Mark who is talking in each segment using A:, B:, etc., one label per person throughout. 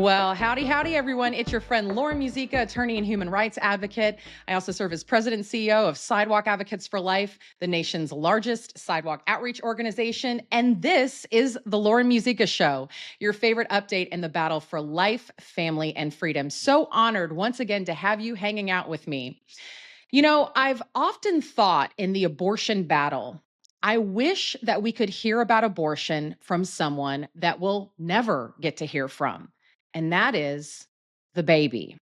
A: Well, howdy, howdy, everyone. It's your friend Lauren Musica, attorney and human rights advocate. I also serve as president and CEO of Sidewalk Advocates for Life, the nation's largest sidewalk outreach organization. And this is the Lauren Musica Show, your favorite update in the battle for life, family, and freedom. So honored once again to have you hanging out with me. You know, I've often thought in the abortion battle, I wish that we could hear about abortion from someone that we'll never get to hear from, and that is the baby,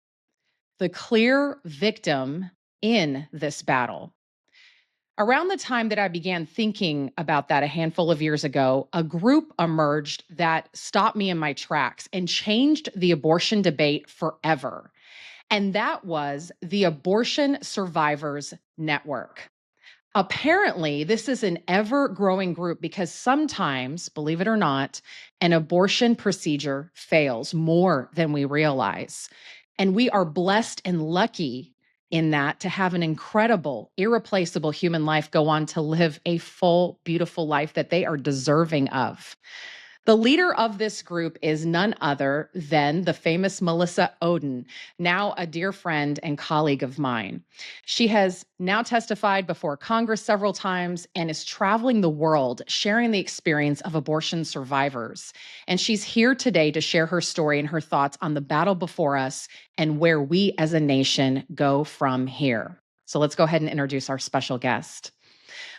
A: the clear victim in this battle. Around the time that I began thinking about that a handful of years ago, a group emerged that stopped me in my tracks and changed the abortion debate forever. And that was the Abortion Survivors Network. Apparently, this is an ever growing group because sometimes, believe it or not, an abortion procedure fails more than we realize. And we are blessed and lucky in that to have an incredible, irreplaceable human life go on to live a full, beautiful life that they are deserving of. The leader of this group is none other than the famous Melissa Ohden, now a dear friend and colleague of mine. She has now testified before Congress several times and is traveling the world sharing the experience of abortion survivors. And she's here today to share her story and her thoughts on the battle before us and where we as a nation go from here. So let's go ahead and introduce our special guest.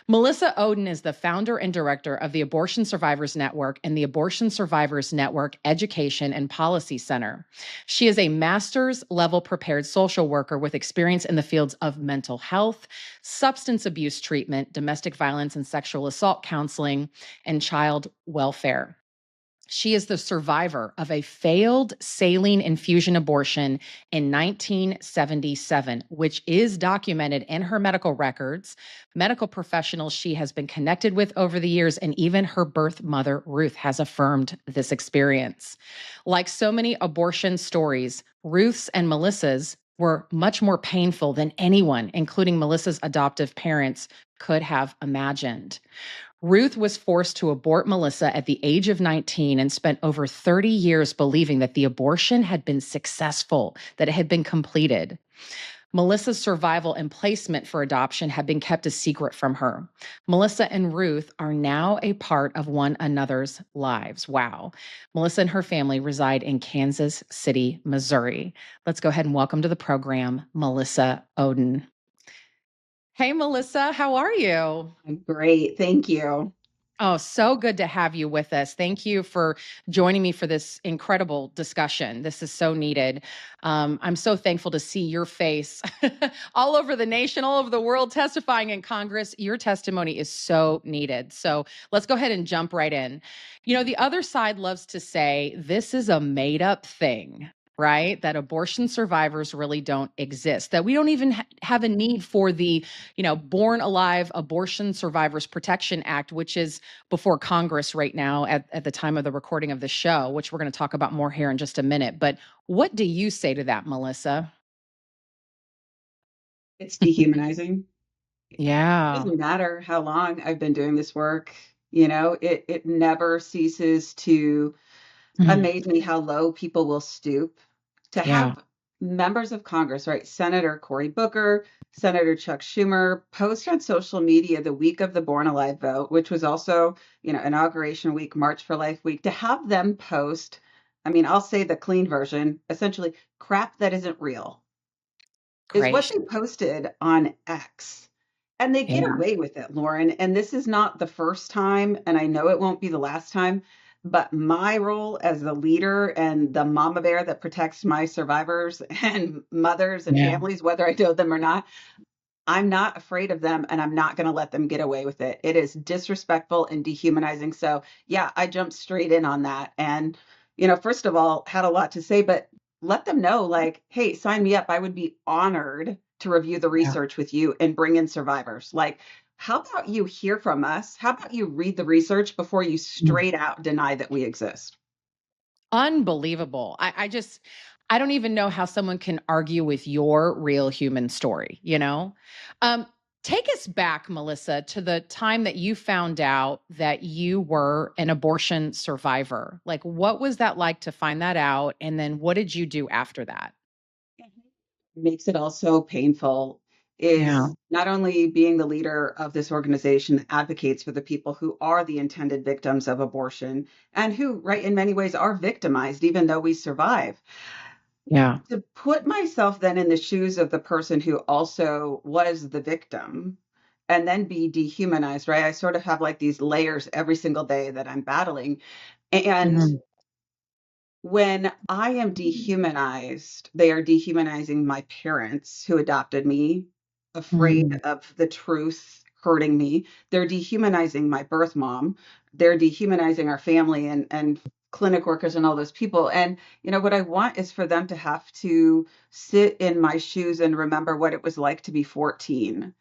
A: Melissa Ohden is the founder and director of the Abortion Survivors Network and the Abortion Survivors Network Education and Policy Center. She is a master's level prepared social worker with experience in the fields of mental health, substance abuse treatment, domestic violence and sexual assault counseling, and child welfare. She is the survivor of a failed saline infusion abortion in 1977, which is documented in her medical records, medical professionals she has been connected with over the years, and even her birth mother, Ruth, has affirmed this experience. Like so many abortion stories, Ruth's and Melissa's were much more painful than anyone, including Melissa's adoptive parents, could have imagined. Ruth was forced to abort Melissa at the age of 19 and spent over 30 years believing that the abortion had been successful, that it had been completed. Melissa's survival and placement for adoption had been kept a secret from her. Melissa and Ruth are now a part of one another's lives. Wow. Melissa and her family reside in Kansas City, Missouri. Let's go ahead and welcome to the program, Melissa Ohden. Hey, Melissa, how are you?
B: Great. Thank you.
A: Oh, so good to have you with us. Thank you for joining me for this incredible discussion. This is so needed. I'm so thankful to see your face all over the nation, all over the world, testifying in Congress. Your testimony is so needed. So let's go ahead and jump right in. You know, the other side loves to say this is a made up thing, right? That abortion survivors really don't exist, that we don't even have a need for the, Born Alive Abortion Survivors Protection Act, which is before Congress right now at the time of the recording of the show, which we're going to talk about more here in just a minute. But what do you say to that, Melissa?
B: It's dehumanizing. It
A: Yeah.
B: doesn't matter how long I've been doing this work, it never ceases to
A: Mhm.
B: amaze me how low people will stoop to
A: Yeah.
B: have members of Congress, right? Senator Cory Booker, Senator Chuck Schumer post on social media the week of the Born Alive vote, which was also, inauguration week, March for Life week, to have them post, I mean, I'll say the clean version, essentially crap that isn't real is what
A: Gracious.
B: they posted on X. And they get
A: Yeah.
B: away with it, Lauren. And this is not the first time, and I know it won't be the last time, but my role as the leader and the mama bear that protects my survivors and mothers and
A: Yeah.
B: families, whether I know them or not, I'm not afraid of them and I'm not going to let them get away with it. It is disrespectful and dehumanizing. So, yeah, I jumped straight in on that. And, first of all, had a lot to say, but let them know, like, hey, sign me up. I would be honored to review the
A: Yeah.
B: research with you and bring in survivors. Like, how about you hear from us? How about you read the research before you straight out deny that we exist?
A: Unbelievable. I don't even know how someone can argue with your real human story, you know? Um, Take us back, Melissa, to the time that you found out that you were an abortion survivor. Like, what was that like to find that out? And then what did you do after that?
B: Makes it all so painful
A: Yeah.
B: is not only being the leader of this organization that advocates for the people who are the intended victims of abortion and who, right, in many ways are victimized, even though we survive.
A: Yeah.
B: To put myself then in the shoes of the person who also was the victim and then be dehumanized, right? I sort of have like these layers every single day that I'm battling. And
A: Mhm.
B: when I am dehumanized, they are dehumanizing my parents who adopted me, afraid
A: Mhm.
B: of the truth hurting me. They're dehumanizing my birth mom. They're dehumanizing our family and clinic workers and all those people. And what I want is for them to have to sit in my shoes and remember what it was like to be 14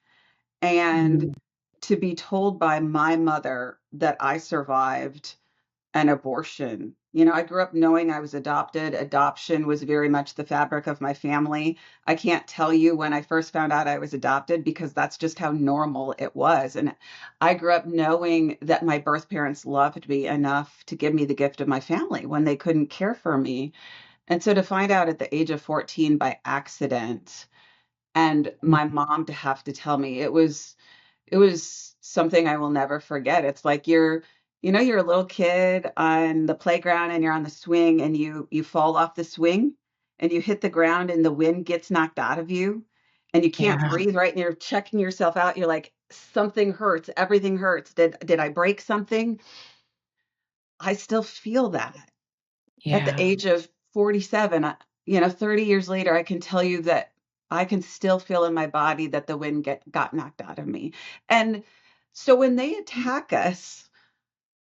B: and
A: Mhm.
B: to be told by my mother that I survived an abortion. I grew up knowing I was adopted. Adoption was very much the fabric of my family. I can't tell you when I first found out I was adopted because that's just how normal it was. And I grew up knowing that my birth parents loved me enough to give me the gift of my family when they couldn't care for me. And so to find out at the age of 14 by accident and my mom to have to tell me it was something I will never forget. It's like you're a little kid on the playground and you're on the swing and you fall off the swing and you hit the ground and the wind gets knocked out of you and you can't
A: Yeah.
B: breathe, right? And you're checking yourself out. You're like, something hurts, everything hurts. Did I break something? I still feel that at the
A: Yeah.
B: age of 47. 30 years later, I can tell you that I can still feel in my body that the wind got knocked out of me. And so when they attack us,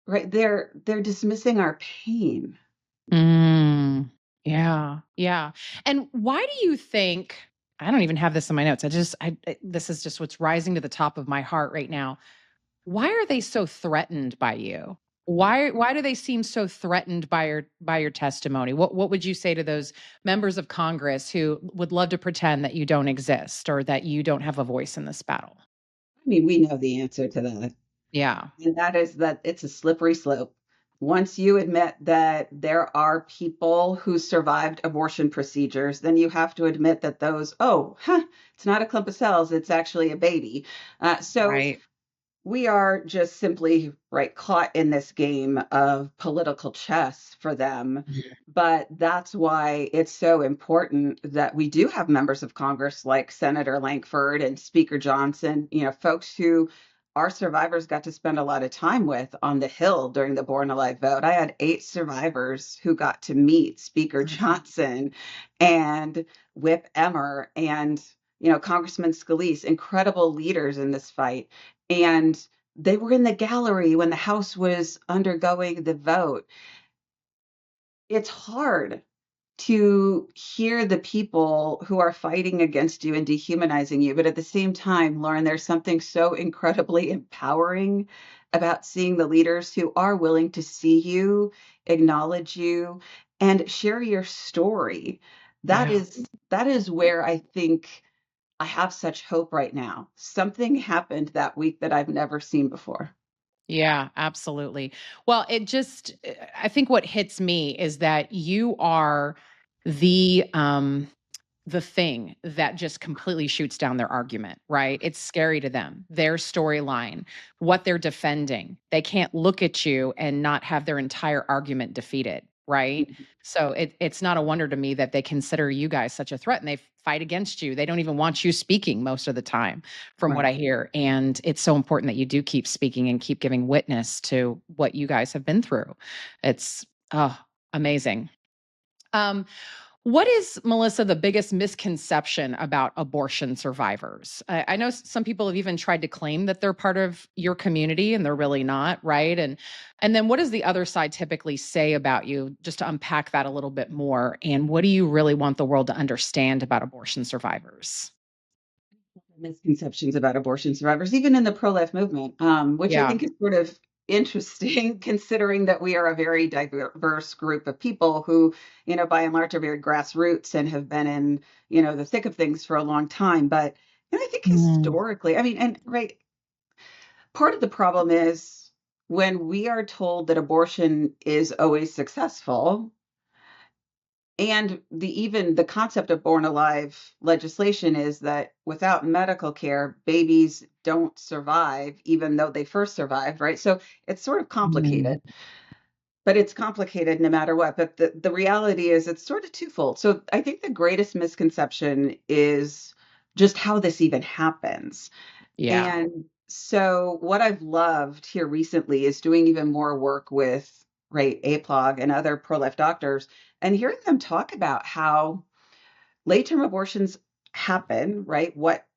B: right, they're dismissing our pain.
A: Mm. Yeah. Yeah. And why do you think, I don't even have this in my notes. This is just what's rising to the top of my heart right now. Why are they so threatened by you? Why do they seem so threatened by your testimony? What would you say to those members of Congress who would love to pretend that you don't exist or that you don't have a voice in this battle?
B: I mean, we know the answer to that.
A: Yeah.
B: And that is that it's a slippery slope. Once you admit that there are people who survived abortion procedures, then you have to admit that it's not a clump of cells, it's actually a baby. So
A: Right.
B: we are just simply right caught in this game of political chess for them.
A: Mhm.
B: But that's why it's so important that we do have members of Congress like Senator Lankford and Speaker Johnson, folks who our survivors got to spend a lot of time with on the Hill during the Born Alive vote. I had 8 survivors who got to meet Speaker Johnson and Whip Emmer and Congressman Scalise, incredible leaders in this fight. And they were in the gallery when the House was undergoing the vote. It's hard to hear the people who are fighting against you and dehumanizing you. But at the same time, Lauren, there's something so incredibly empowering about seeing the leaders who are willing to see you, acknowledge you, and share your story. That
A: Yeah.
B: is that is where I think I have such hope right now. Something happened that week that I've never seen before.
A: Yeah, absolutely. Well, I think what hits me is that you are the thing that just completely shoots down their argument, right? It's scary to them, their storyline, what they're defending. They can't look at you and not have their entire argument defeated, right? So it's not a wonder to me that they consider you guys such a threat and they fight against you. They don't even want you speaking most of the time, from what
B: Right.
A: I hear. And it's so important that you do keep speaking and keep giving witness to what you guys have been through. It's amazing. Um, what is, Melissa, the biggest misconception about abortion survivors? I know some people have even tried to claim that they're part of your community and they're really not, right? And then what does the other side typically say about you, just to unpack that a little bit more? And what do you really want the world to understand about abortion survivors?
B: Misconceptions about abortion survivors, even in the pro-life movement, which I
A: Yeah.
B: think is sort of interesting considering that we are a very diverse group of people who, by and large, are very grassroots and have been in, the thick of things for a long time. But And I think
A: Mm.
B: historically, I mean, and right, part of the problem is when we are told that abortion is always successful, and even the concept of born alive legislation is that without medical care, babies don't survive, even though they first survived, right? So it's sort of
A: Mm.
B: complicated, but it's complicated no matter what. But the reality is it's sort of twofold. So I think the greatest misconception is just how this even happens.
A: Yeah.
B: And so what I've loved here recently is doing even more work with right APLOG and other pro-life doctors and hearing them talk about how late-term abortions happen, right?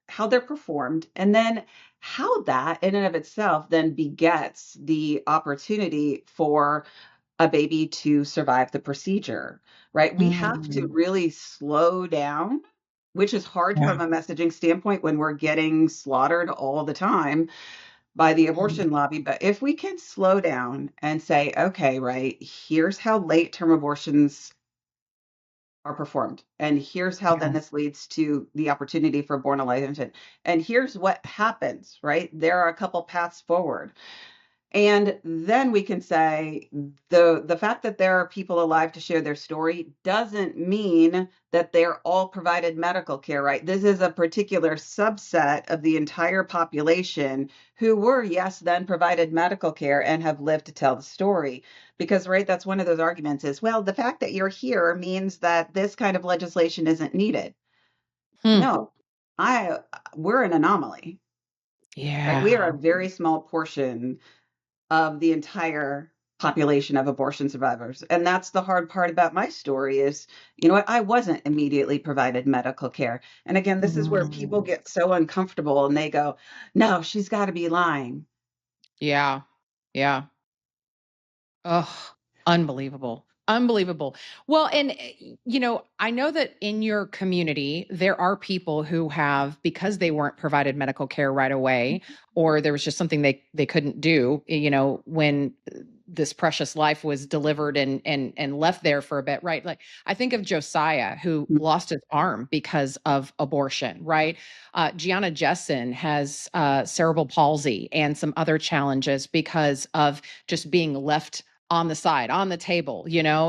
B: How they're performed, and then how that in and of itself then begets the opportunity for a baby to survive the procedure, right? We have to
A: Mm.
B: really slow down, which is hard
A: Yeah.
B: from a messaging standpoint when we're getting slaughtered all the time by the
A: Mm.
B: abortion lobby. But if we can slow down and say, okay, right, here's how late term abortions are performed. And here's how
A: Yeah.
B: then this leads to the opportunity for born alive infant. And here's what happens, right? There are a couple paths forward. And then we can say the fact that there are people alive to share their story doesn't mean that they're all provided medical care, right? This is a particular subset of the entire population who were, yes, then provided medical care and have lived to tell the story. Because, right, that's one of those arguments is, well, the fact that you're here means that this kind of legislation isn't needed.
A: Hmm.
B: No, I we're an anomaly, right? We are
A: Yeah.
B: a very small portion of the entire population of abortion survivors. And that's the hard part about my story is, you know what, I wasn't immediately provided medical care. And again, this is where people
A: Mm.
B: get so uncomfortable and they go, no, she's got to be lying.
A: Yeah. Yeah. Oh, unbelievable. Unbelievable. Well, and I know that in your community, there are people who have, because they weren't provided medical care right away, or there was just something they couldn't do, when this precious life was delivered and left there for a bit, right? Like I think of Josiah who lost his arm because of abortion, right? Gianna Jessen has cerebral palsy and some other challenges because of just being left on the side, on the table,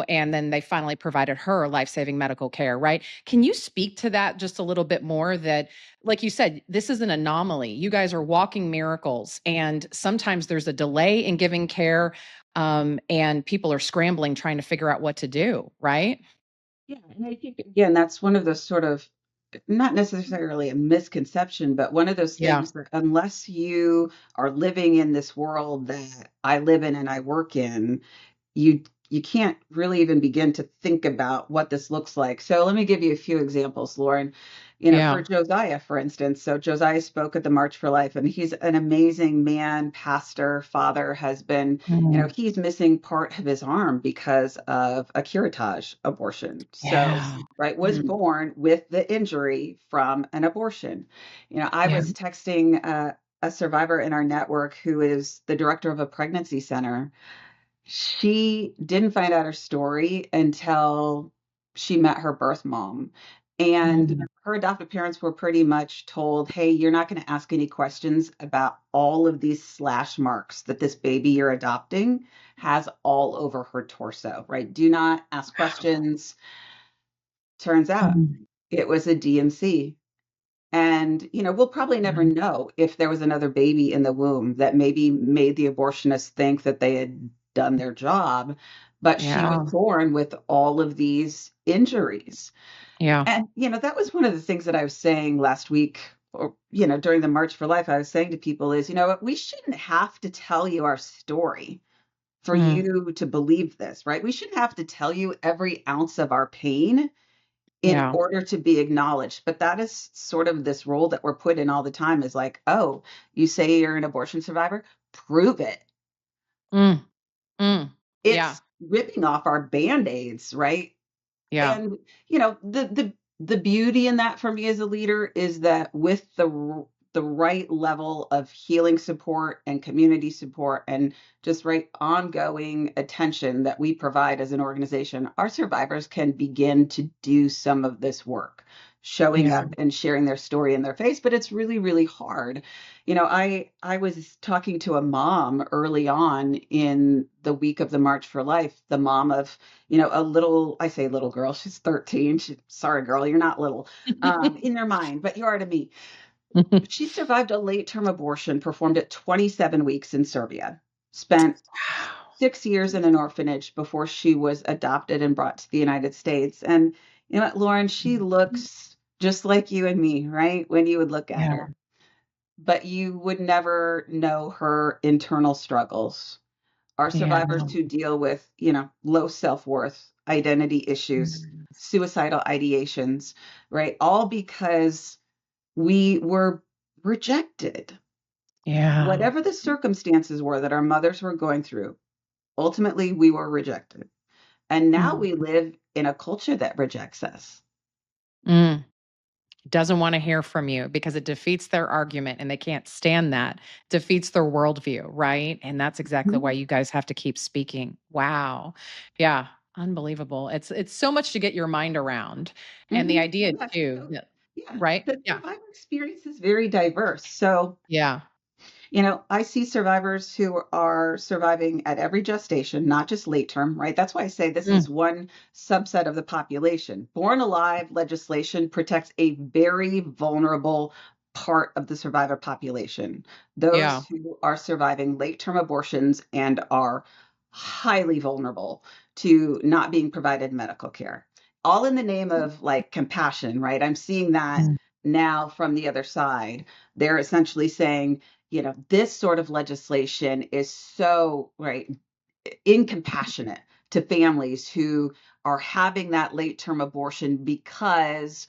A: and then they finally provided her life-saving medical care, right? Can you speak to that just a little bit more that, like you said, this is an anomaly. You guys are walking miracles, and sometimes there's a delay in giving care, and people are scrambling trying to figure out what to do, right?
B: Yeah, and I think again, that's one of those sort of not necessarily a misconception, but one of those
A: Yeah.
B: things that unless you are living in this world that I live in and I work in, you you can't really even begin to think about what this looks like. So let me give you a few examples, Lauren. For
A: Yeah.
B: Josiah, for instance. So Josiah spoke at the March for Life, and he's an amazing man, pastor, father, husband.
A: Mm.
B: He's missing part of his arm because of a curettage abortion. So,
A: Yeah.
B: right, was
A: Mm.
B: born with the injury from an abortion. I
A: Yeah.
B: was texting a survivor in our network who is the director of a pregnancy center. She didn't find out her story until she met her birth mom. And
A: Mm.
B: her adoptive parents were pretty much told, hey, you're not going to ask any questions about all of these slash marks that this baby you're adopting has all over her torso, right? Do not ask questions. Turns out
A: Mm.
B: it was a DNC. And, we'll probably never
A: Mm.
B: know if there was another baby in the womb that maybe made the abortionist think that they had done their job, but she was
A: Yeah.
B: born with all of these injuries.
A: Yeah.
B: And, that was one of the things that I was saying last week or, during the March for Life, I was saying to people is, what, we shouldn't have to tell you our story for
A: Mm.
B: you to believe this, right? We shouldn't have to tell you every ounce of our pain in
A: Yeah.
B: order to be acknowledged. But that is sort of this role that we're put in all the time is like, oh, you say you're an abortion survivor? Prove it.
A: Mm. Mm. Yeah.
B: It's ripping off our band-aids, right?
A: Yeah.
B: And the beauty in that for me as a leader is that with the right level of healing support and community support and just right ongoing attention that we provide as an organization, our survivors can begin to do some of this work, showing
A: Yeah.
B: up and sharing their story in their face. But it's really, really hard. I was talking to a mom early on in the week of the March for Life, the mom of, a little, I say little girl, she's 13. Sorry, girl, you're not little in your mind, but you are to me. She survived a late-term abortion performed at 27 weeks in Serbia, spent
A: Wow.
B: 6 years in an orphanage before she was adopted and brought to the United States. And you know what, Lauren, she looks just like you and me, right? When you would look at
A: Yeah.
B: her, but you would never know her internal struggles. Our
A: Yeah.
B: survivors who deal with, low self-worth, identity issues, suicidal ideations, right? All because we were rejected.
A: Yeah.
B: Whatever the circumstances were that our mothers were going through, ultimately we were rejected. And now
A: Mm.
B: we live in a culture that rejects us.
A: Mm. Doesn't want to hear from you because it defeats their argument and they can't stand that. Defeats their worldview, right? And that's exactly why
B: Mhm.
A: you guys have to keep speaking. Wow. Yeah. Unbelievable. It's so much to get your mind around. And the
B: Mhm.
A: idea
B: Yeah.
A: too,
B: So, yeah,
A: right?
B: the
A: Yeah.
B: survivor experience is very diverse. So
A: Yeah.
B: I see survivors who are surviving at every gestation, not just late term, right? That's why I say this
A: Mm.
B: is one subset of the population. Born alive legislation protects a very vulnerable part of the survivor population.
A: Yeah.
B: Those who are surviving late term abortions and are highly vulnerable to not being provided medical care. All in the name of like compassion, right? I'm seeing that
A: Mm.
B: now from the other side. They're essentially saying, this sort of legislation is so right incompassionate to families who are having that late term abortion because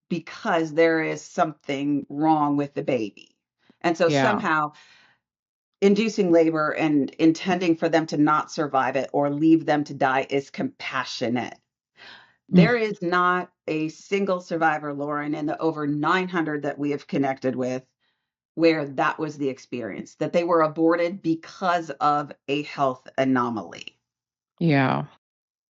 B: because there is something wrong with the baby. And so
A: Yeah.
B: somehow inducing labor and intending for them to not survive it or leave them to die is compassionate.
A: Mm.
B: There is not a single survivor, Lauren, in the over 900 that we have connected with where that was the experience, that they were aborted because of a health anomaly.
A: Yeah.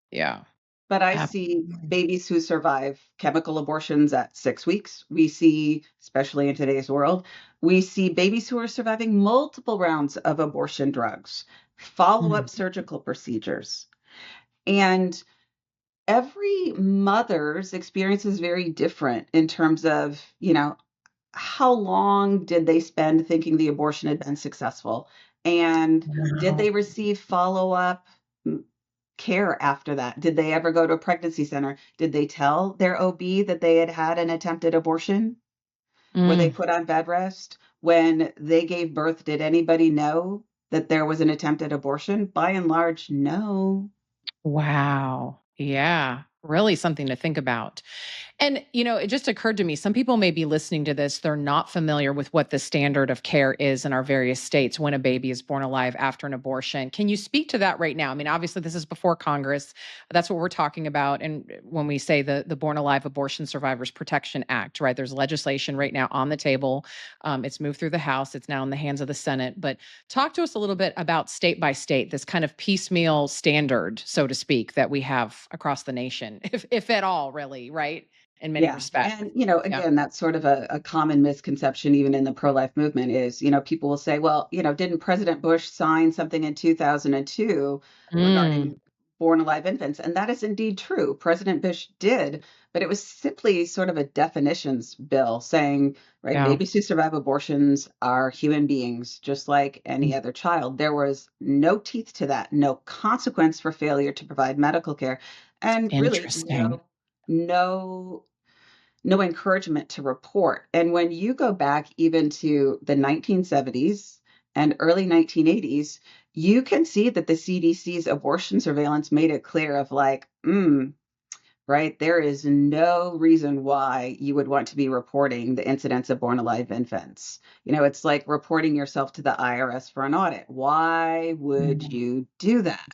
A: Yeah.
B: But I see
A: Absolutely.
B: babies who survive chemical abortions at 6 weeks. We see, especially in today's world, we see babies who are surviving multiple rounds of abortion drugs, follow
A: Mm.
B: up surgical procedures. And every mother's experience is very different in terms of, how long did they spend thinking the abortion had been successful? And did
A: Wow.
B: they receive follow up care after that? Did they ever go to a pregnancy center? Did they tell their OB that they had had an attempted abortion? Were they
A: Mm.
B: put on bed rest? When they gave birth, did anybody know that there was an attempted abortion? By and large, no.
A: Wow. Yeah. Really something to think about. And, it just occurred to me some people may be listening to this. They're not familiar with what the standard of care is in our various states when a baby is born alive after an abortion. Can you speak to that right now? I mean, obviously, this is before Congress. That's what we're talking about. And when we say the Born Alive Abortion Survivors Protection Act, right? There's legislation right now on the table. It's moved through the House, it's now in the hands of the Senate. But talk to us a little bit about state by state, this kind of piecemeal standard, so to speak, that we have across the nation, if at all, really, right? In many
B: Yeah.
A: respects.
B: And,
A: Yeah.
B: again, that's sort of a common misconception, even in the pro life movement, is, people will say, well, didn't President Bush sign something in 2002
A: Mm.
B: regarding born alive infants? And that is indeed true. President Bush did, but it was simply sort of a definitions bill saying, right,
A: Yeah.
B: babies who survive abortions are human beings, just like any
A: Mm.
B: other child. There was no teeth to that, no consequence for failure to provide medical care, and really
A: Interesting.
B: no no encouragement to report. And when you go back even to the 1970s and early 1980s, you can see that the CDC's abortion surveillance made it clear of like, right, there is no reason why you would want to be reporting the incidence of born alive infants. It's like reporting yourself to the IRS for an audit. Why would
A: Mm.
B: you do that?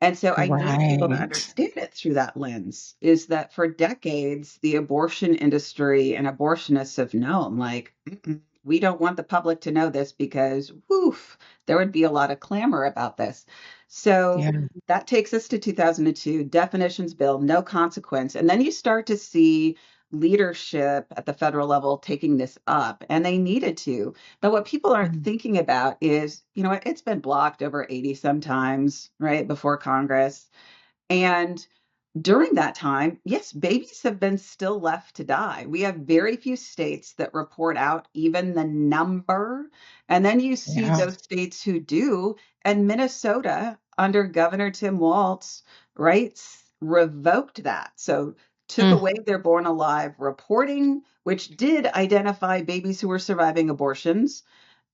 B: And so I need people to
A: Right.
B: understand it through that lens, is that for decades, the abortion industry and abortionists have known, like, we don't want the public to know this because, woof, there would be a lot of clamor about this. So
A: Yeah.
B: that takes us to 2002, definitions bill, no consequence. And then you start to see leadership at the federal level taking this up, and they needed to. But what people aren't
A: Mm.
B: thinking about is, it's been blocked over 80 sometimes, right, before Congress. And during that time, yes, babies have been still left to die. We have very few states that report out even the number. And then you see
A: Yeah.
B: those states who do. And Minnesota, under Governor Tim Walz, right, revoked that. So took
A: Mm.
B: away their born alive reporting, which did identify babies who were surviving abortions.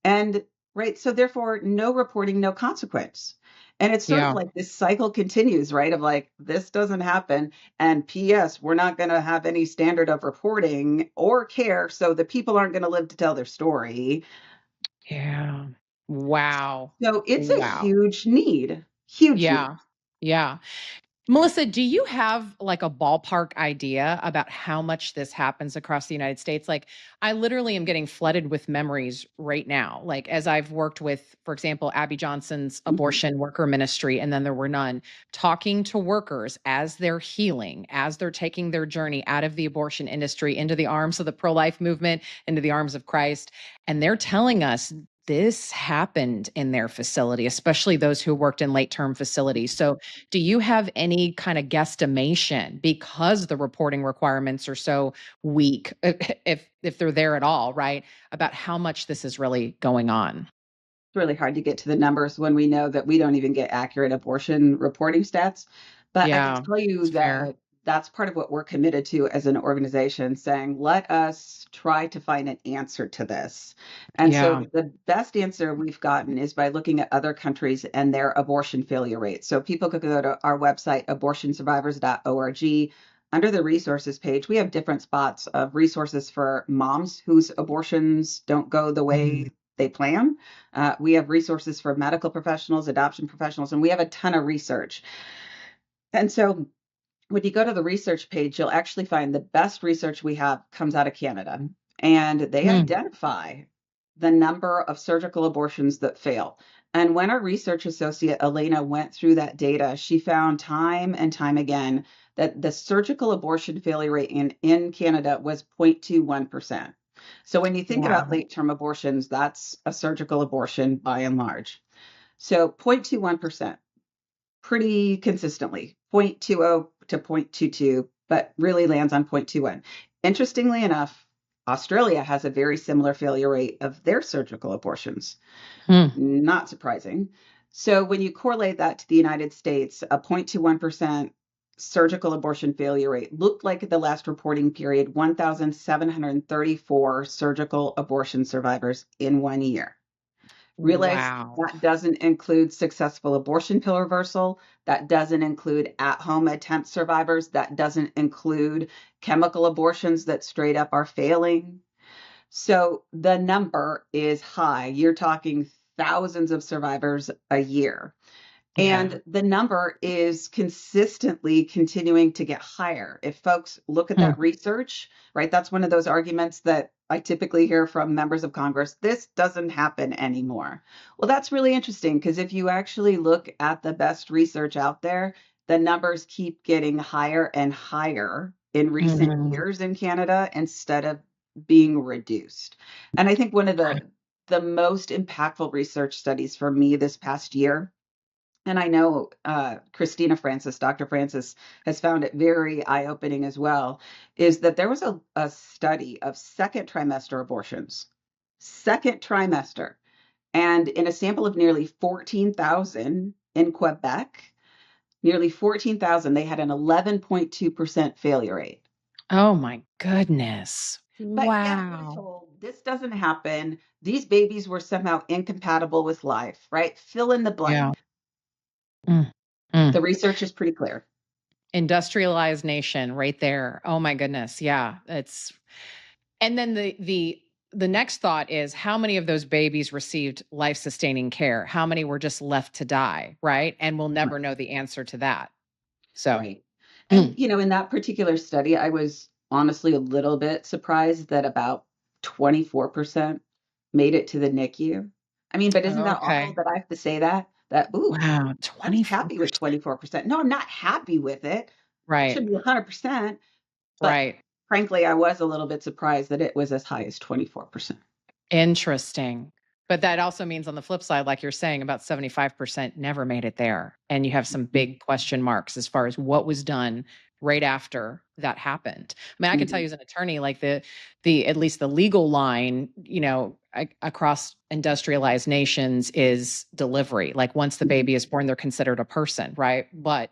B: And right, so therefore, no reporting, no consequence. And it's sort of
A: Yeah.
B: like this cycle continues, right? Of like, this doesn't happen. And P.S., we're not going to have any standard of reporting or care. So the people aren't going to live to tell their story.
A: Yeah. Wow.
B: So it's a
A: Wow.
B: huge need, huge need.
A: Yeah. Yeah. Melissa, do you have like a ballpark idea about how much this happens across the United States? Like, I literally am getting flooded with memories right now. Like, as I've worked with, for example, Abby Johnson's
B: Mhm.
A: abortion worker ministry, and then there were none, talking to workers as they're healing, as they're taking their journey out of the abortion industry into the arms of the pro life movement, into the arms of Christ. And they're telling us, this happened in their facility, especially those who worked in late term facilities. So, do you have any kind of guesstimation, because the reporting requirements are so weak, if they're there at all, right, about how much this is really going on?
B: It's really hard to get to the numbers when we know that we don't even get accurate abortion reporting stats. But I can
A: Yeah,
B: tell you
A: it's fair.
B: that that's part of what we're committed to as an organization, saying, let us try to find an answer to this. And so
A: Yeah.
B: the best answer we've gotten is by looking at other countries and their abortion failure rate. So people could go to our website, abortionsurvivors.org. Under the resources page, we have different spots of resources for moms whose abortions don't go the
A: Mhm.
B: way they plan. We have resources for medical professionals, adoption professionals, and we have a ton of research. And so when you go to the research page, you'll actually find the best research we have comes out of Canada. And they
A: Mm.
B: identify the number of surgical abortions that fail. And when our research associate, Elena, went through that data, she found time and time again that the surgical abortion failure rate in Canada was 0.21%. So when you think about
A: Wow.
B: late term abortions, that's a surgical abortion by and large. So 0.21%, pretty consistently, 0.20 to 0.22, but really lands on 0.21. Interestingly enough, Australia has a very similar failure rate of their surgical abortions.
A: Hmm.
B: Not surprising. So when you correlate that to the United States, a 0.21% surgical abortion failure rate looked like at the last reporting period 1,734 surgical abortion survivors in 1 year. Realize
A: Wow.
B: that doesn't include successful abortion pill reversal. That doesn't include at home attempt survivors. That doesn't include chemical abortions that straight up are failing. So the number is high. You're talking thousands of survivors a year.
A: Yeah.
B: And the number is consistently continuing to get higher. If folks look at
A: Hmm.
B: that research, right, that's one of those arguments that I typically hear from members of Congress. This doesn't happen anymore. Well, that's really interesting because if you actually look at the best research out there, the numbers keep getting higher and higher in recent
A: Mhm.
B: years in Canada instead of being reduced. And I think one of
A: Right.
B: the most impactful research studies for me this past year, and I know Christina Francis, Dr. Francis, has found it very eye opening as well, is that there was a study of second trimester abortions, second trimester. And in a sample of nearly 14,000 in Quebec, nearly 14,000, they had an 11.2% failure rate.
A: Oh my goodness.
B: But yet we're
A: Wow.
B: told this doesn't happen. These babies were somehow incompatible with life, right? Fill in the
A: Yeah.
B: blank.
A: Mm. Mm.
B: The research is pretty clear.
A: Industrialized nation right there. Oh my goodness. Yeah. It's, and then the the next thought is how many of those babies received life-sustaining care? How many were just left to die, right? And we'll never
B: Right.
A: know the answer to that. So,
B: Right. And,
A: mm,
B: in that particular study, I was honestly a little bit surprised that about 24% made it to the NICU. I mean, but isn't that awful
A: okay.
B: that I have to say that? That, ooh,
A: Wow,
B: I was happy with
A: 24%.
B: 24%. No, I'm not happy with it.
A: Right.
B: Should be 100%. But
A: Right.
B: frankly, I was a little bit surprised that it was as high as 24%.
A: Interesting. But that also means on the flip side, like you're saying, about 75% never made it there. And you have some
B: Mhm.
A: big question marks as far as what was done right after that happened. I mean, I can tell
B: Mhm.
A: you as an attorney, like the at least the legal line, across industrialized nations is delivery. Like once the
B: Mhm.
A: baby is born, they're considered a person, right? But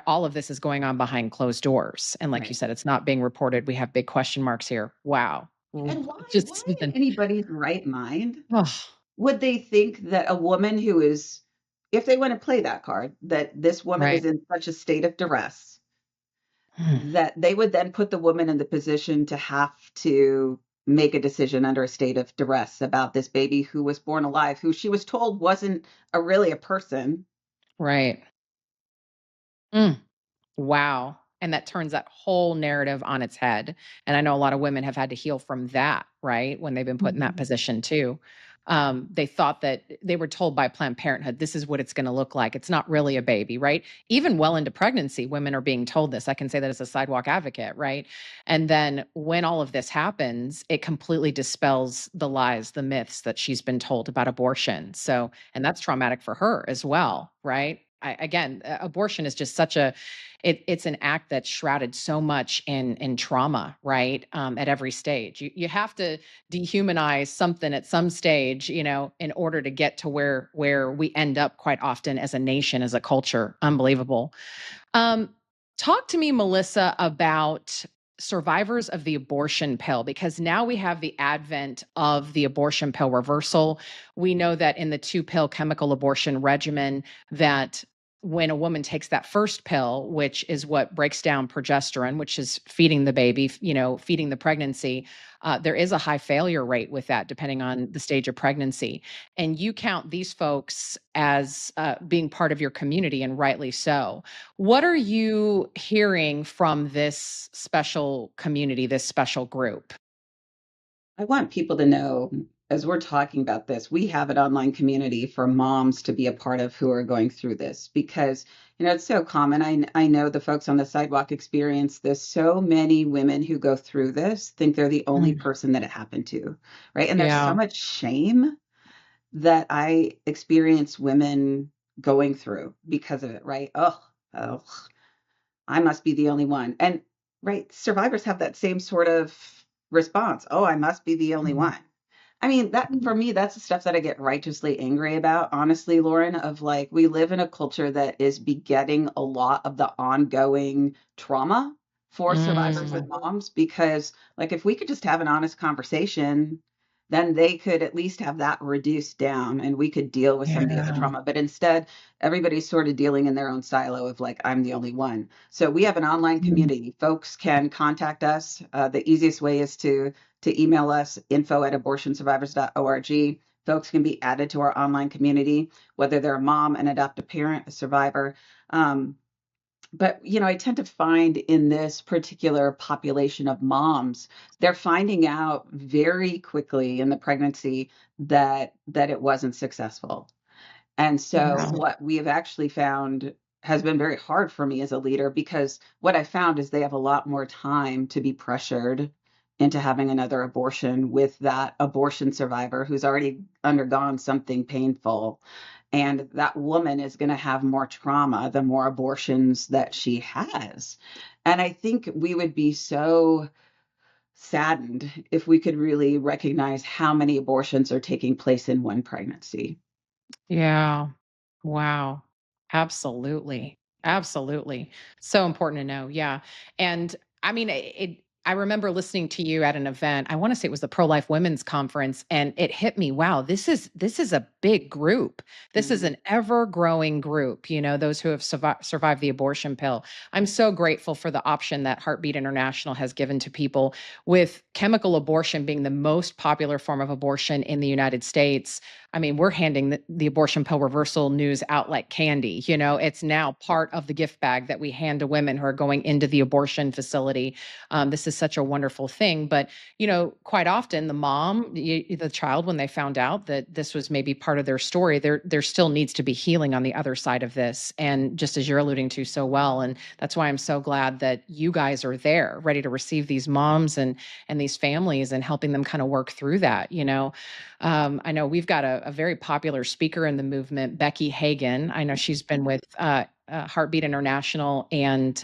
A: all of this is going on behind closed doors. And like you
B: Right.
A: said, it's not being reported. We have big question marks here. Wow.
B: And why
A: Just
B: in anybody's right mind
A: oh,
B: would they think that a woman who is, if they want to play that card, that this woman is
A: right.
B: in such a state of duress,
A: Mm,
B: that they would then put the woman in the position to have to make a decision under a state of duress about this baby who was born alive, who she was told wasn't really a person.
A: right. Mm. Wow. And that turns that whole narrative on its head. And I know a lot of women have had to heal from that, right? When they've been put in that
B: Mhm.
A: position too. They thought that they were told by Planned Parenthood, this is what it's going to look like. It's not really a baby, right? Even well into pregnancy, women are being told this. I can say that as a sidewalk advocate, right? And then when all of this happens, it completely dispels the lies, the myths that she's been told about abortion. So, and that's traumatic for her as well, right? Again, abortion is just such a it's an act that's shrouded so much in trauma, right? At every stage, you have to dehumanize something at some stage, in order to get to where we end up quite often as a nation, as a culture. Unbelievable. Um, Talk to me, Melissa, about survivors of the abortion pill, because now we have the advent of the abortion pill reversal. We know that in the two pill chemical abortion regimen, that when a woman takes that first pill, which is what breaks down progesterone, which is feeding the baby, feeding the pregnancy, there is a high failure rate with that, depending on the stage of pregnancy. And you count these folks as being part of your community, and rightly so. What are you hearing from this special community, this special group?
B: I want people to know, as we're talking about this, we have an online community for moms to be a part of who are going through this because, it's so common. I know the folks on the sidewalk experience this. So many women who go through this think they're the only
A: Mm,
B: person that it happened to, right? And there's so
A: yeah.
B: much shame that I experience women going through because of it, right? Oh, I must be the only one. And right, survivors have that same sort of response. Oh, I must be the only
A: Mm,
B: one. I mean, that for me, that's the stuff that I get righteously angry about, honestly, Lauren, of like we live in a culture that is begetting a lot of the ongoing trauma for survivors and
A: mm,
B: moms because like if we could just have an honest conversation, then they could at least have that reduced down and we could deal with some of the other
A: yeah.
B: trauma. But instead, everybody's sort of dealing in their own silo of like, I'm the only one. So we have an online
A: Mm,
B: community. Folks can contact us. The easiest way is to email us info@abortionsurvivors.org. Folks can be added to our online community, whether they're a mom, an adoptive parent, a survivor. Um, but I tend to find in this particular population of moms, they're finding out very quickly in the pregnancy that it wasn't successful. And so
A: yeah.
B: what we have actually found has been very hard for me as a leader because what I found is they have a lot more time to be pressured into having another abortion with that abortion survivor who's already undergone something painful. And that woman is going to have more trauma the more abortions that she has. And I think we would be so saddened if we could really recognize how many abortions are taking place in one pregnancy.
A: Yeah. Wow. Absolutely. Absolutely. So important to know. Yeah. And I mean, I remember listening to you at an event. I want to say it was the Pro-Life Women's Conference, and it hit me. Wow, this is a big group. This is
B: Mm.
A: an ever-growing group. Those who have survived the abortion pill. I'm so grateful for the option that Heartbeat International has given to people, with chemical abortion being the most popular form of abortion in the United States. I mean, we're handing the abortion pill reversal news out like candy. It's now part of the gift bag that we hand to women who are going into the abortion facility. This is such a wonderful thing. But, quite often the mom, the child, when they found out that this was maybe part of their story, there still needs to be healing on the other side of this. And just as you're alluding to so well, and that's why I'm so glad that you guys are there, ready to receive these moms and these families and helping them kind of work through that. I know we've got a very popular speaker in the movement, Becky Hagan. I know she's been with Heartbeat International and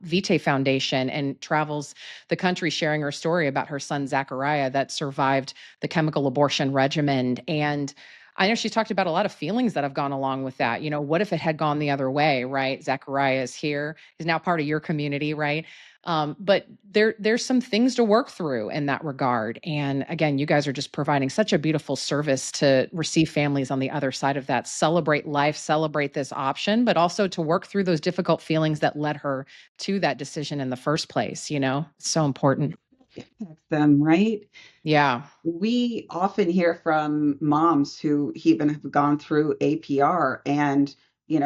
A: Vitae Foundation, and travels the country sharing her story about her son, Zachariah, that survived the chemical abortion regimen. And I know she's talked about a lot of feelings that have gone along with that. What if it had gone the other way, right? Zachariah is here, is now part of your community, right? But there's some things to work through in that regard. And again, you guys are just providing such a beautiful service to receive families on the other side of that, celebrate life, celebrate this option, but also to work through those difficult feelings that led her to that decision in the first place. It's so important.
B: Impacts them, right?
A: Yeah.
B: We often hear from moms who even have gone through APR and,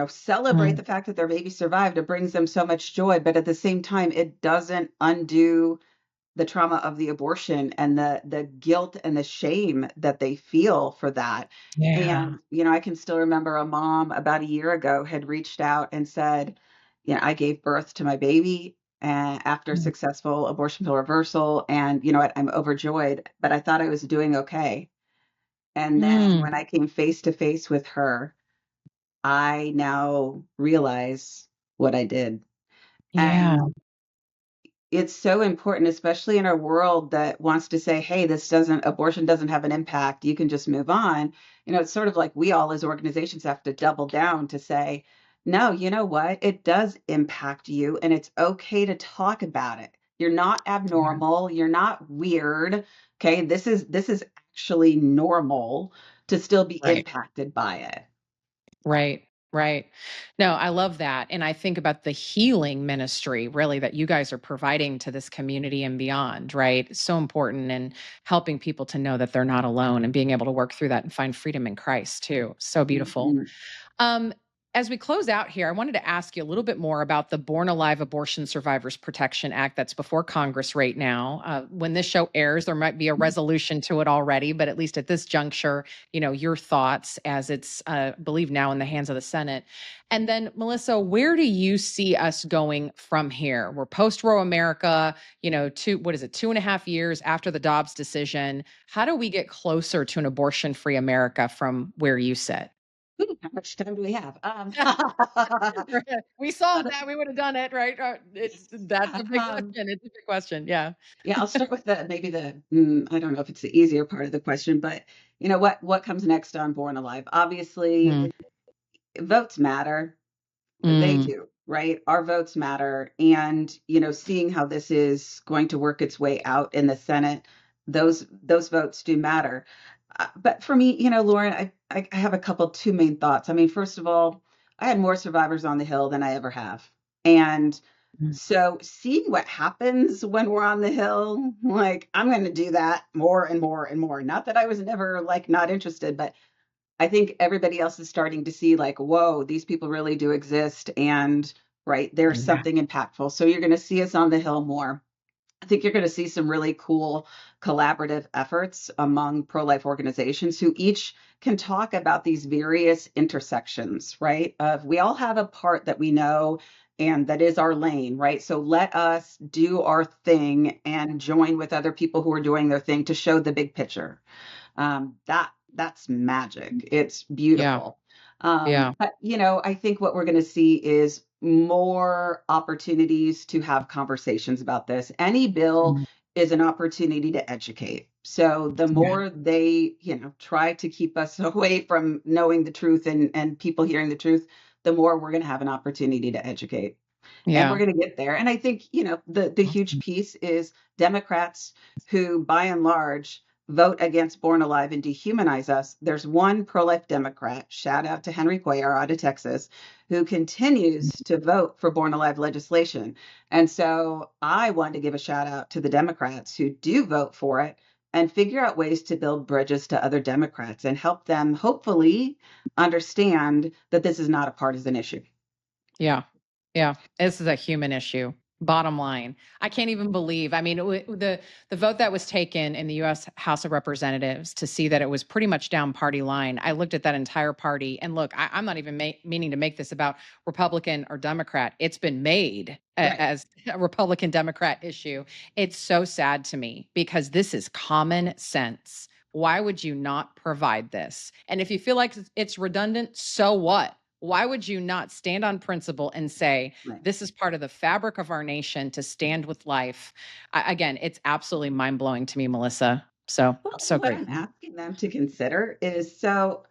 B: celebrate
A: Mm.
B: the fact that their baby survived. It brings them so much joy, but at the same time, it doesn't undo the trauma of the abortion and the guilt and the shame that they feel for that.
A: Yeah.
B: And, I can still remember a mom about a year ago had reached out and said, I gave birth to my baby after
A: Mm.
B: successful abortion pill reversal. And you know what? I'm overjoyed, but I thought I was doing okay. And then
A: Mm.
B: when I came face to face with her, I now realize what I did.
A: Yeah.
B: And it's so important, especially in our world that wants to say, hey, abortion doesn't have an impact. You can just move on. It's sort of like we all as organizations have to double down to say, no, you know what? It does impact you and it's okay to talk about it. You're not
A: Yeah.
B: abnormal. You're not weird. Okay. This is actually normal to still be
A: Right.
B: impacted by it.
A: Right. Right. No, I love that. And I think about the healing ministry, really, that you guys are providing to this community and beyond, right? It's so important, and helping people to know that they're not alone and being able to work through that and find freedom in Christ, too. So beautiful.
B: Mhm.
A: Um, as we close out here, I wanted to ask you a little bit more about the Born Alive Abortion Survivors Protection Act that's before Congress right now. When this show airs, there might be a resolution to it already, but at least at this juncture, your thoughts, as it's, I believe, now in the hands of the Senate. And then, Melissa, where do you see us going from here? We're post Roe America, what is it, 2.5 years after the Dobbs decision. How do we get closer to an abortion free America from where you sit?
B: Ooh, how much time do we have?
A: We saw that, we would have done it, right? That's a big
B: um,
A: question. It's a big question. Yeah.
B: Yeah, I'll start with I don't know if it's the easier part of the question, but what comes next on Born Alive? Obviously,
A: Mm,
B: votes matter. They
A: mm,
B: do, right? Our votes matter. And, seeing how this is going to work its way out in the Senate, those votes do matter. But for me, Lauren, I have two main thoughts. I mean, first of all, I had more survivors on the Hill than I ever have. And
A: mm.
B: so seeing what happens when we're on the Hill, like I'm going to do that more and more and more. Not that I was never like not interested, but I think everybody else is starting to see like, whoa, these people really do exist. And right, there's
A: Yeah.
B: something impactful. So you're going to see us on the Hill more. I think you're going to see some really cool collaborative efforts among pro-life organizations who each can talk about these various intersections, right? Of we all have a part that we know and that is our lane, right? So let us do our thing and join with other people who are doing their thing to show the big picture. That's magic. It's
A: Yeah.
B: beautiful.
A: Yeah.
B: But I think what we're going to see is more opportunities to have conversations about this. Any bill
A: Mm,
B: is an opportunity to educate. So the
A: yeah.
B: more they, try to keep us away from knowing the truth and people hearing the truth, the more we're going to have an opportunity to educate. And we're
A: Yeah.
B: going to get there. And I think, the huge
A: Awesome.
B: piece is Democrats who, by and large, vote against Born Alive and dehumanize us. There's one pro-life Democrat, shout out to Henry Cuellar out of Texas, who continues to vote for Born Alive legislation. And so I want to give a shout out to the Democrats who do vote for it and figure out ways to build bridges to other Democrats and help them hopefully understand that this is not a partisan issue.
A: Yeah. Yeah. This is a human issue. Bottom line. I can't even believe. I mean, the vote that was taken in the US House of Representatives to see that it was pretty much down party line. I looked at that entire party and look, I'm not even meaning to make this about Republican or Democrat. It's been made
B: Right.
A: as a Republican Democrat issue. It's so sad to me because this is common sense. Why would you not provide this? And if you feel like it's redundant, so what? Why would you not stand on principle and say,
B: Right.
A: this is part of the fabric of our nation to stand with life? Again, it's absolutely mind blowing to me, Melissa. So,
B: Well,
A: so
B: what I'm
A: grateful.
B: asking them to consider is so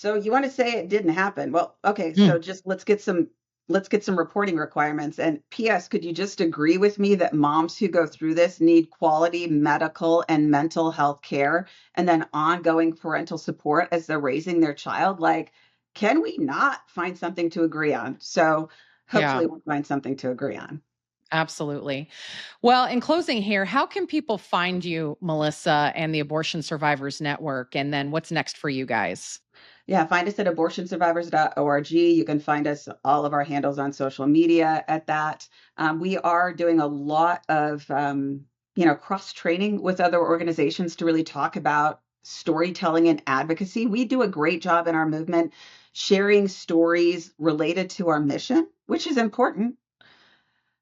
B: you want to say it didn't happen. Well, okay, so
A: Mm,
B: just let's get some reporting requirements. And PS, could you just agree with me that moms who go through this need quality medical and mental health care and then ongoing parental support as they're raising their child? Like, can we not find something to agree on? So
A: yeah,
B: hopefully we'll find something to agree on.
A: absolutely. Well, in closing here, how can people find you, Melissa, and the Abortion Survivors Network? And then what's next for you guys?
B: Yeah, find us at abortionsurvivors.org. You can find us all of our handles on social media at that. We are doing a lot of cross training with other organizations to really talk about storytelling and advocacy. We do a great job in our movement sharing stories related to our mission, which is important,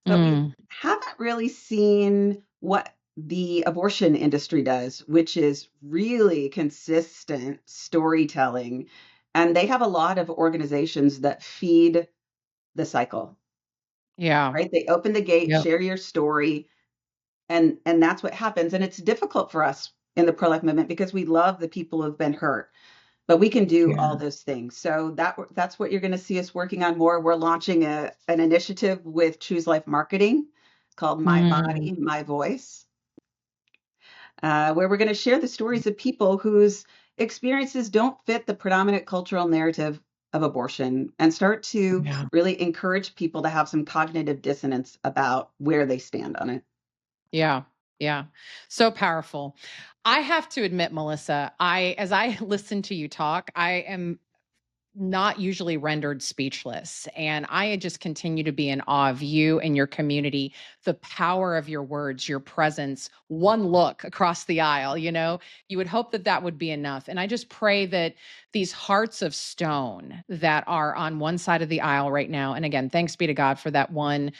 B: but we
A: Mm,
B: haven't really seen what the abortion industry does, which is really consistent storytelling. And they have a lot of organizations that feed the cycle,
A: yeah.
B: right? They open the gate,
A: Yep.
B: share your story, and that's what happens. And it's difficult for us in the pro-life movement because we love the people who've been hurt, but we can do all
A: Yeah.
B: those things. So that's what you're going to see us working on more. We're launching an initiative with Choose Life Marketing called My
A: Mm,
B: Body, My Voice, where we're going to share the stories of people whose experiences don't fit the predominant cultural narrative of abortion and start to
A: yeah.
B: really encourage people to have some cognitive dissonance about where they stand on it.
A: Yeah. Yeah. So powerful. I have to admit, Melissa, as I listen to you talk, I am not usually rendered speechless. And I just continue to be in awe of you and your community, the power of your words, your presence, one look across the aisle, you would hope that that would be enough. And I just pray that these hearts of stone that are on one side of the aisle right now, and again, thanks be to God for that one,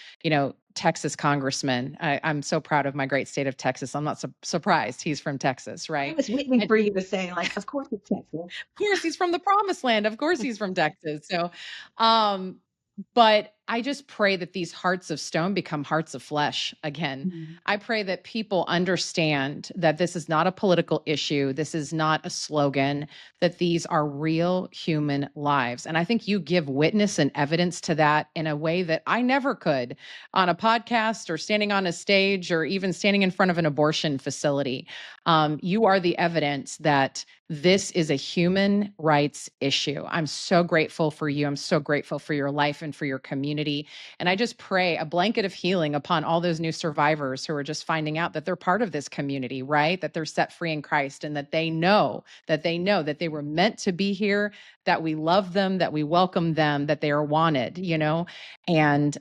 A: Texas congressman. I'm so proud of my great state of Texas. I'm not surprised he's from Texas,
B: I
A: right?
B: was waiting for you to say, like, of course it's Texas.
A: Course he's from the promised land. Of course he's from Texas. So, um, but I just pray that these hearts of stone become hearts of flesh again.
B: Mhm.
A: I pray that people understand that this is not a political issue. This is not a slogan, that these are real human lives. And I think you give witness and evidence to that in a way that I never could on a podcast or standing on a stage or even standing in front of an abortion facility. You are the evidence that this is a human rights issue. I'm so grateful for you. I'm so grateful for your life and for your community. And I just pray a blanket of healing upon all those new survivors who are just finding out that they're part of this community, right? That they're set free in Christ and that they know that they were meant to be here, that we love them, that we welcome them, that they are wanted. And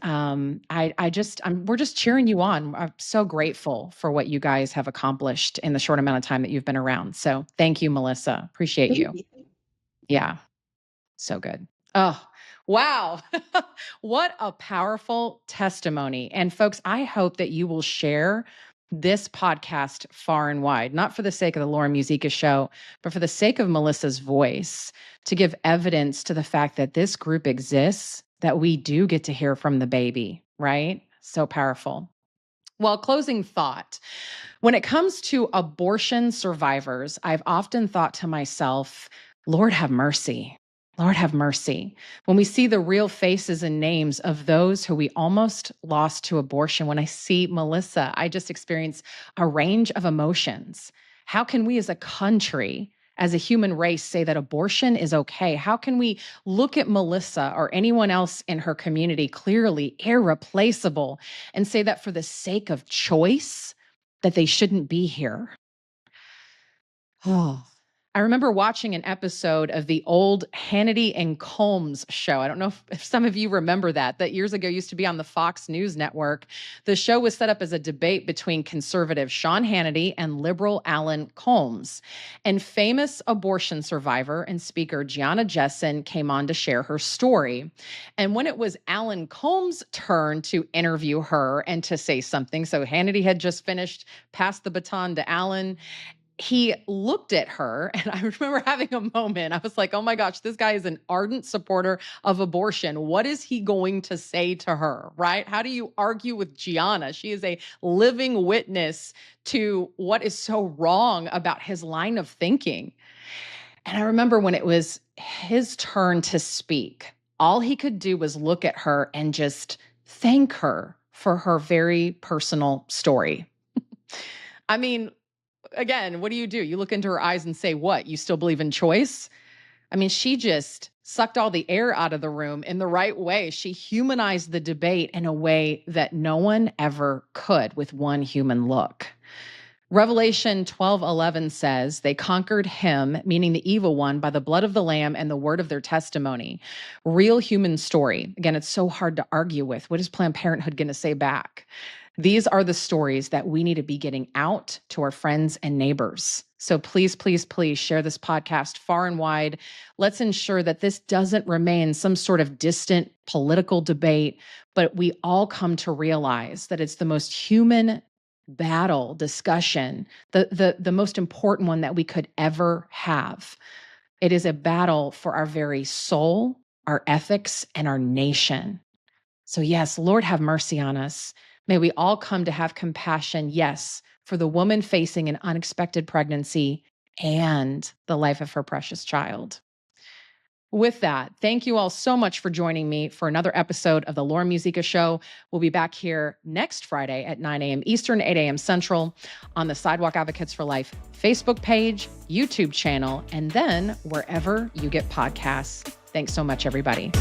A: we're just cheering you on. I'm so grateful for what you guys have accomplished in the short amount of time that you've been around. So thank you, Melissa. Appreciate
B: Thank
A: you.
B: you.
A: Yeah, so good. Oh, wow. What a powerful testimony. And folks, I hope that you will share this podcast far and wide, not for the sake of the Laura Musica show, but for the sake of Melissa's voice, to give evidence to the fact that this group exists, that we do get to hear from the baby, right? So powerful. Well, closing thought. When it comes to abortion survivors, I've often thought to myself, Lord have mercy. Lord have mercy. When we see the real faces and names of those who we almost lost to abortion, when I see Melissa, I just experience a range of emotions. How can we as a country, as a human race, say that abortion is okay? How can we look at Melissa or anyone else in her community clearly irreplaceable and say that for the sake of choice, that they shouldn't be here? Oh, I remember watching an episode of the old Hannity and Combs show. I don't know if some of you remember that years ago used to be on the Fox News network. The show was set up as a debate between conservative Sean Hannity and liberal Alan Combs. And famous abortion survivor and speaker Gianna Jessen came on to share her story. And when it was Alan Combs' turn to interview her and to say something, so Hannity had just finished, passed the baton to Alan. He looked at her, and I remember having a moment. I was like, oh my gosh, this guy is an ardent supporter of abortion. What is he going to say to her, right? How do you argue with Gianna? She is a living witness to what is so wrong about his line of thinking. And I remember when it was his turn to speak, all he could do was look at her and just thank her for her very personal story. I mean, again, what do? You look into her eyes and say, what? You still believe in choice? I mean, she just sucked all the air out of the room in the right way. She humanized the debate in a way that no one ever could with one human look. Revelation 12:11 says, they conquered him, meaning the evil one, by the blood of the Lamb and the word of their testimony. Real human story. Again, it's so hard to argue with. What is Planned Parenthood going to say back? These are the stories that we need to be getting out to our friends and neighbors. So please, please, please share this podcast far and wide. Let's ensure that this doesn't remain some sort of distant political debate, but we all come to realize that it's the most human battle discussion, the most important one that we could ever have. It is a battle for our very soul, our ethics, and our nation. So yes, Lord have mercy on us. May we all come to have compassion, yes, for the woman facing an unexpected pregnancy and the life of her precious child. With that, thank you all so much for joining me for another episode of the Lauren Musica Show. We'll be back here next Friday at 9 a.m. Eastern, 8 a.m. Central on the Sidewalk Advocates for Life Facebook page, YouTube channel, and then wherever you get podcasts. Thanks so much, everybody.